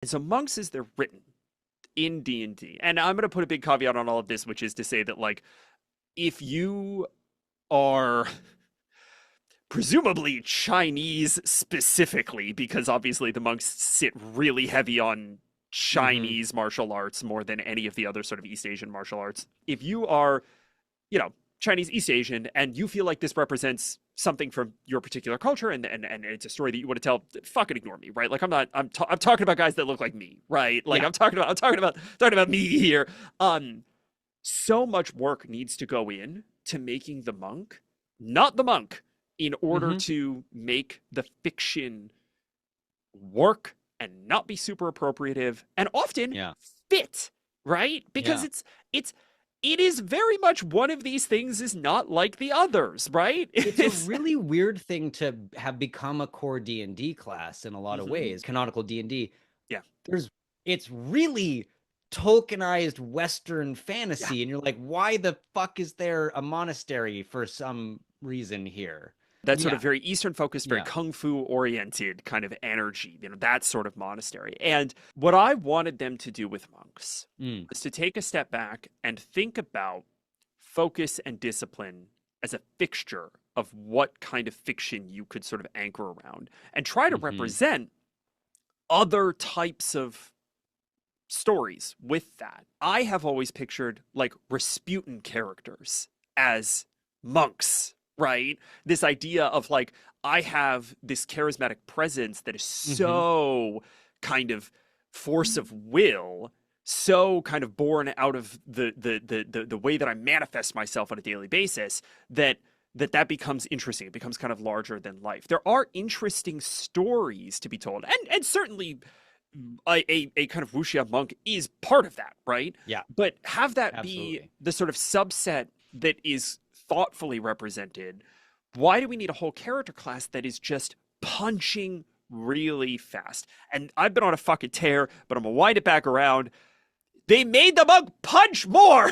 So monks, as they're written in D&D, and I'm going to put a big caveat on all of this, which is to say that, like, if you are presumably Chinese specifically, because obviously the monks sit really heavy on Mm-hmm. Chinese martial arts more than any of the other sort of East Asian martial arts. If you are, you know, Chinese East Asian and you feel like this represents something from your particular culture and it's a story that you want to tell, fucking ignore me, right? Like I'm talking about guys that look like me, right? Like Yeah. I'm talking about me here. So much work needs to go in to making the monk not the monk in order Mm-hmm. to make the fiction work and not be super appropriative and often Yeah. fit, right? Because Yeah. it's it is very much one of these things is not like the others, right? It's a It's really weird thing to have become a core D&D class in a lot of Mhm. ways. Canonical D&D. Yeah. There's it's really tokenized Western Yeah. fantasy, and you're like, why the fuck is there a monastery for some reason here? That sort of Yeah. very Eastern focused, very Yeah. kung fu oriented kind of energy, that sort of monastery. And what I wanted them to do with monks Mm. was to take a step back and think about focus and discipline as a fixture of what kind of fiction you could sort of anchor around and try to Hmm. represent other types of stories with that. I have always pictured like Rasputin characters as monks, right? This idea of like, I have this charismatic presence that is Hmm. so kind of force of will, so kind of born out of the way that I manifest myself on a daily basis that becomes interesting. It becomes kind of larger than life. There are interesting stories to be told, and certainly a kind of wuxia monk is part of that, right? Yeah, But have that be absolutely. the sort of subset that is thoughtfully represented. Why do we need a whole character class that is just punching really fast? And I've been on a fucking tear, but I'm gonna wind it back around. They made the monk punch more.